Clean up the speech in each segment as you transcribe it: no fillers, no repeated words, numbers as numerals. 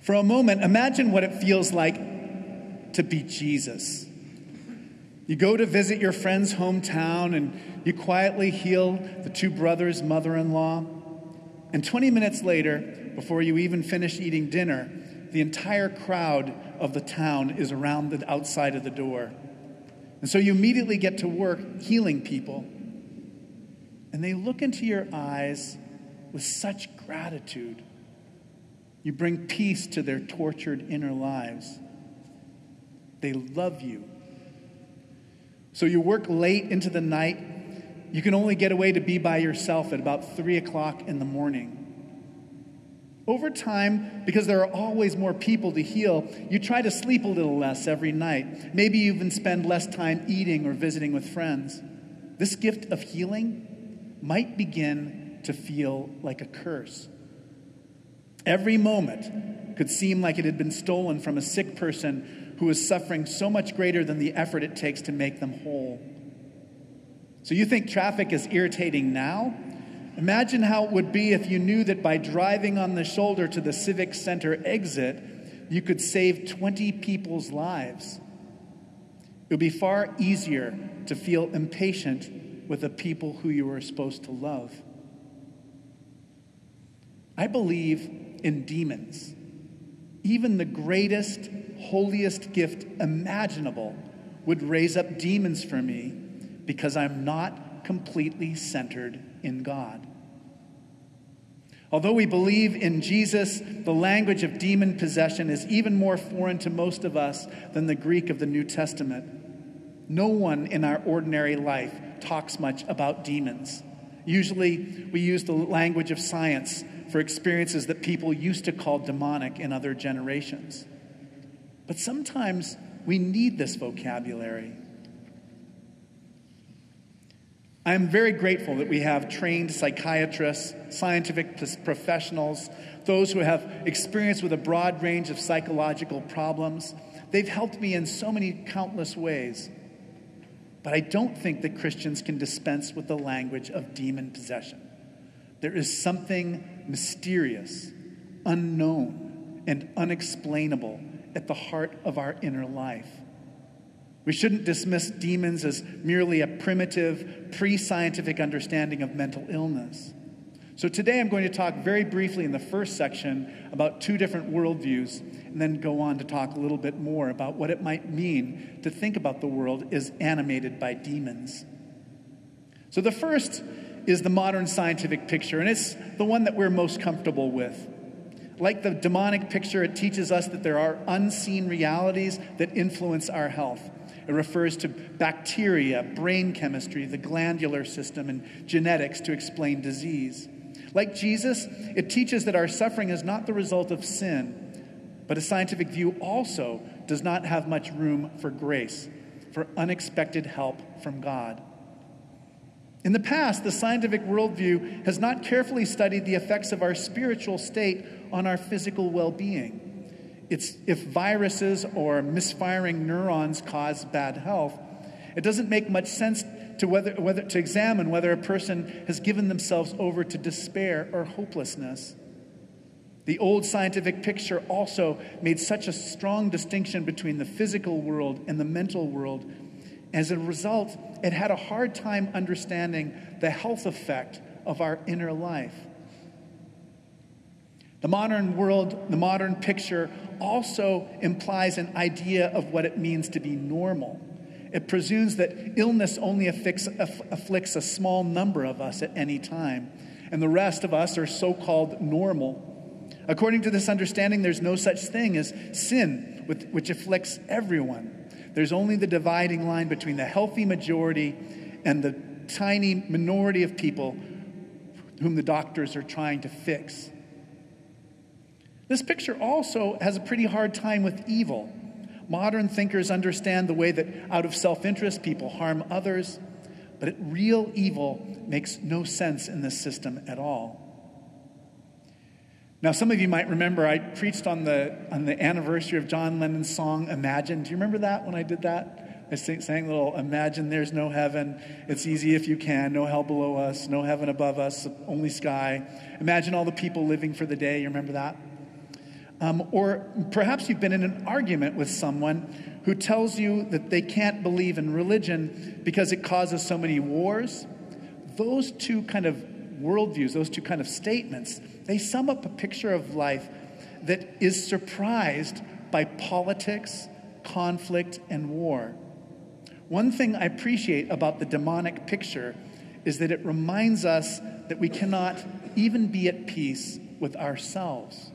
For a moment, imagine what it feels like to be Jesus. You go to visit your friend's hometown and you quietly heal the two brothers' mother-in-law. And 20 minutes later, before you even finish eating dinner, the entire crowd of the town is around the outside of the door. And so you immediately get to work healing people. And they look into your eyes with such gratitude. You bring peace to their tortured inner lives. They love you. So you work late into the night. You can only get away to be by yourself at about 3 o'clock in the morning. Over time, because there are always more people to heal, you try to sleep a little less every night. Maybe you even spend less time eating or visiting with friends. This gift of healing might begin to feel like a curse. Every moment could seem like it had been stolen from a sick person who is suffering so much greater than the effort it takes to make them whole. So you think traffic is irritating now? Imagine how it would be if you knew that by driving on the shoulder to the Civic Center exit, you could save 20 people's lives. It would be far easier to feel impatient with the people who you are supposed to love. I believe in demons. Even the greatest, holiest gift imaginable would raise up demons for me because I'm not completely centered in God. Although we believe in Jesus, the language of demon possession is even more foreign to most of us than the Greek of the New Testament. No one in our ordinary life talks much about demons. Usually, we use the language of science for experiences that people used to call demonic in other generations. But sometimes we need this vocabulary. I am very grateful that we have trained psychiatrists, scientific professionals, those who have experience with a broad range of psychological problems. They've helped me in so many countless ways. But I don't think that Christians can dispense with the language of demon possession. There is something mysterious, unknown, and unexplainable at the heart of our inner life. We shouldn't dismiss demons as merely a primitive, pre-scientific understanding of mental illness. So today I'm going to talk very briefly in the first section about two different worldviews, and then go on to talk a little bit more about what it might mean to think about the world as animated by demons. So the first is the modern scientific picture, and it's the one that we're most comfortable with. Like the demonic picture, it teaches us that there are unseen realities that influence our health. It refers to bacteria, brain chemistry, the glandular system, and genetics to explain disease. Like Jesus, it teaches that our suffering is not the result of sin, but a scientific view also does not have much room for grace, for unexpected help from God. In the past, the scientific worldview has not carefully studied the effects of our spiritual state on our physical well-being. If viruses or misfiring neurons cause bad health, it doesn't make much sense to examine whether a person has given themselves over to despair or hopelessness. The old scientific picture also made such a strong distinction between the physical world and the mental world. As a result, it had a hard time understanding the health effect of our inner life. The modern world, the modern picture, also implies an idea of what it means to be normal. It presumes that illness only afflicts a small number of us at any time, and the rest of us are so-called normal. According to this understanding, there's no such thing as sin, which afflicts everyone. There's only the dividing line between the healthy majority and the tiny minority of people whom the doctors are trying to fix. This picture also has a pretty hard time with evil. Modern thinkers understand the way that out of self-interest people harm others, but real evil makes no sense in this system at all. Now, some of you might remember I preached on the anniversary of John Lennon's song, Imagine. Do you remember that when I did that? I sang a little, imagine there's no heaven. It's easy if you can. No hell below us. No heaven above us. Only sky. Imagine all the people living for the day. You remember that? Or perhaps you've been in an argument with someone who tells you that they can't believe in religion because it causes so many wars. Those two kind of worldviews, those two kind of statements, they sum up a picture of life that is surprised by politics, conflict, and war. One thing I appreciate about the demonic picture is that it reminds us that we cannot even be at peace with ourselves.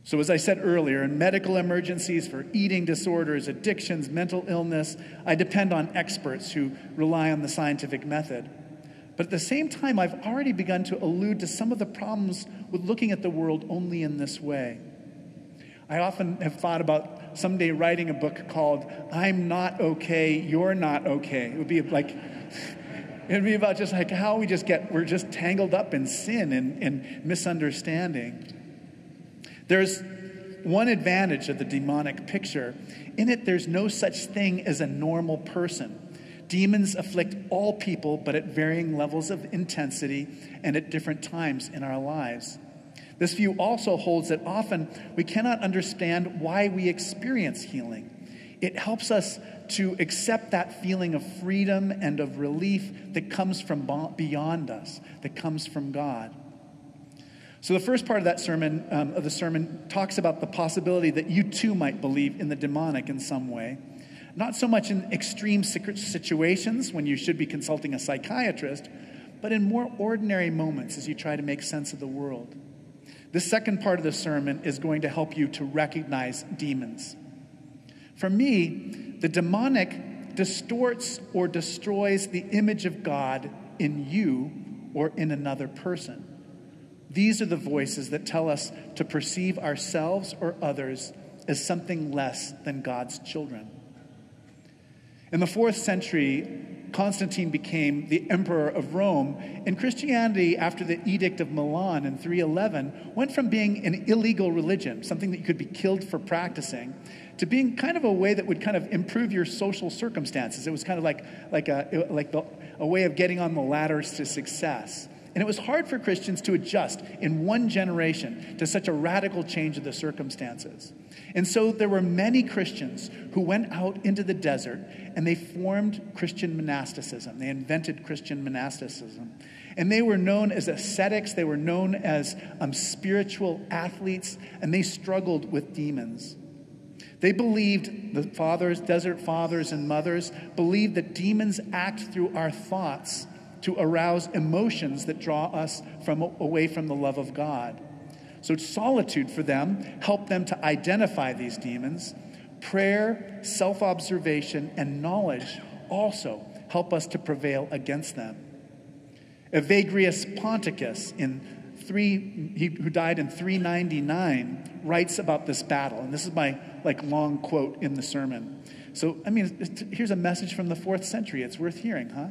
So as I said earlier, in medical emergencies for eating disorders, addictions, mental illness, I depend on experts who rely on the scientific method. But at the same time, I've already begun to allude to some of the problems with looking at the world only in this way. I often have thought about someday writing a book called I'm Not Okay, You're Not Okay. It would be about just like how we're just tangled up in sin and misunderstanding. There's one advantage of the demonic picture. In it, there's no such thing as a normal person. Demons afflict all people, but at varying levels of intensity and at different times in our lives. This view also holds that often we cannot understand why we experience healing. It helps us to accept that feeling of freedom and of relief that comes from beyond us, that comes from God. So the first part of that sermon talks about the possibility that you too might believe in the demonic in some way. Not so much in extreme situations when you should be consulting a psychiatrist, but in more ordinary moments as you try to make sense of the world. The second part of the sermon is going to help you to recognize demons. For me, the demonic distorts or destroys the image of God in you or in another person. These are the voices that tell us to perceive ourselves or others as something less than God's children. In the 4th century, Constantine became the emperor of Rome, and Christianity, after the Edict of Milan in 311, went from being an illegal religion, something that you could be killed for practicing, to being kind of a way that would kind of improve your social circumstances. It was kind of like a way of getting on the ladders to success. And it was hard for Christians to adjust in one generation to such a radical change of the circumstances. And so there were many Christians who went out into the desert and they formed Christian monasticism. They invented Christian monasticism. And they were known as ascetics. They were known as spiritual athletes, and they struggled with demons. They believed, the fathers, desert fathers and mothers, believed that demons act through our thoughts to arouse emotions that draw us away from the love of God. So solitude for them helped them to identify these demons. Prayer, self-observation, and knowledge also help us to prevail against them. Evagrius Ponticus, who died in 399, writes about this battle. And this is my long quote in the sermon. So, here's a message from the 4th century. It's worth hearing, huh?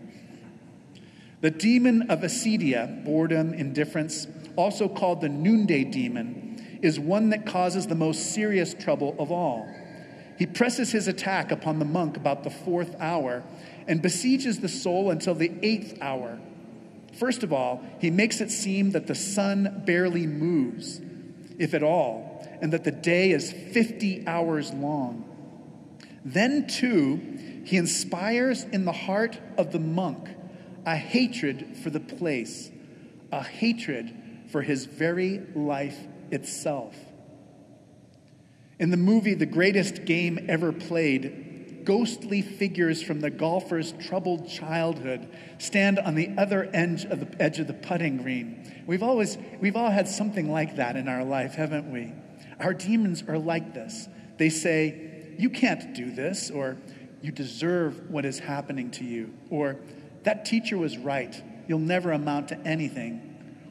The demon of acedia, boredom, indifference, also called the noonday demon, is one that causes the most serious trouble of all. He presses his attack upon the monk about the 4th hour and besieges the soul until the 8th hour. First of all, he makes it seem that the sun barely moves, if at all, and that the day is 50 hours long. Then, too, he inspires in the heart of the monk a hatred for the place, a hatred for his very life itself. In the movie The Greatest Game Ever Played, ghostly figures from the golfer's troubled childhood stand on the other edge of the putting green. We've all had something like that in our life, haven't we? Our demons are like this. They say, "You can't do this," or "You deserve what is happening to you," or "That teacher was right. You'll never amount to anything."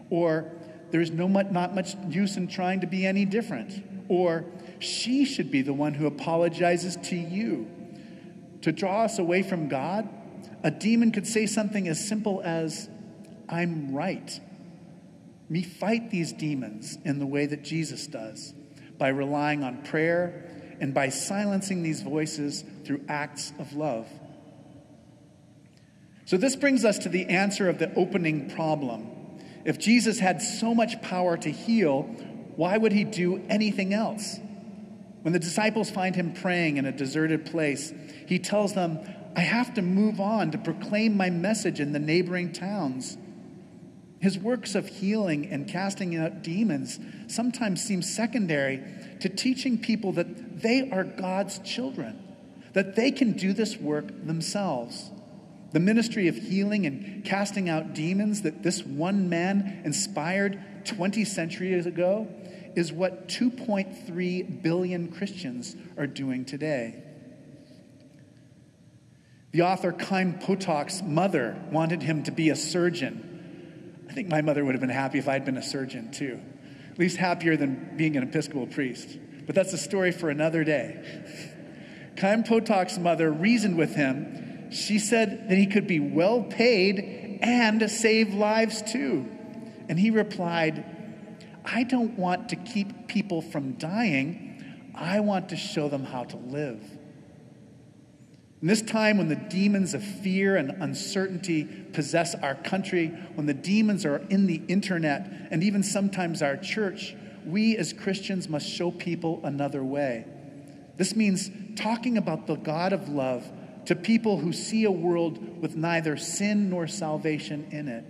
Or "There's not much use in trying to be any different." Or "She should be the one who apologizes to you." To draw us away from God, a demon could say something as simple as, "I'm right." We fight these demons in the way that Jesus does, by relying on prayer and by silencing these voices through acts of love. So this brings us to the answer of the opening problem. If Jesus had so much power to heal, Why would he do anything else? When the disciples find him praying in a deserted place, he tells them, I have to move on to proclaim my message in the neighboring towns. His works of healing and casting out demons sometimes seem secondary to teaching people that they are God's children, that they can do this work themselves. The ministry of healing and casting out demons that this one man inspired 20 centuries ago is what 2.3 billion Christians are doing today. The author Chaim Potok's mother wanted him to be a surgeon. I think my mother would have been happy if I'd been a surgeon too. At least happier than being an Episcopal priest. But that's a story for another day. Chaim Potok's mother reasoned with him. She said that he could be well paid and save lives too. And he replied, I don't want to keep people from dying. I want to show them how to live. In this time when the demons of fear and uncertainty possess our country, when the demons are in the internet and even sometimes our church, we as Christians must show people another way. This means talking about the God of love to people who see a world with neither sin nor salvation in it.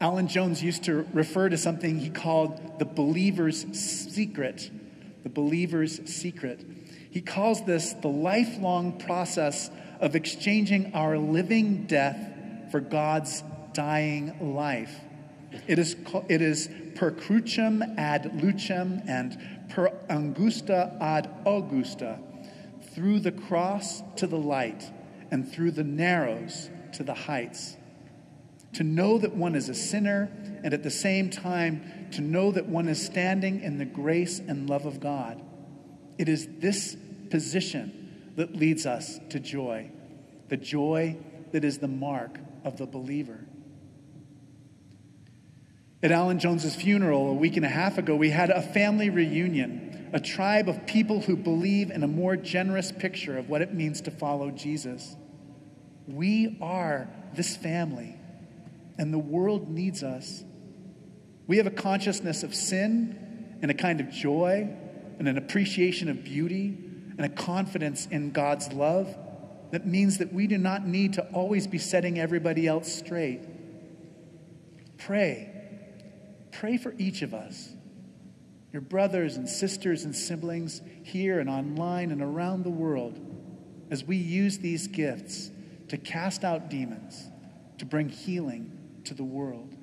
Alan Jones used to refer to something he called the believer's secret. The believer's secret. He calls this the lifelong process of exchanging our living death for God's dying life. It is per crucem ad lucem and per angusta ad augusta, through the cross to the light and through the narrows to the heights. To know that one is a sinner and at the same time to know that one is standing in the grace and love of God. It is this position that leads us to joy, the joy that is the mark of the believer. At Alan Jones's funeral a week and a half ago, we had a family reunion, a tribe of people who believe in a more generous picture of what it means to follow Jesus. We are this family, and the world needs us. We have a consciousness of sin and a kind of joy and an appreciation of beauty and a confidence in God's love that means that we do not need to always be setting everybody else straight. Pray. Pray for each of us, your brothers and sisters and siblings here and online and around the world, as we use these gifts to cast out demons, to bring healing to the world.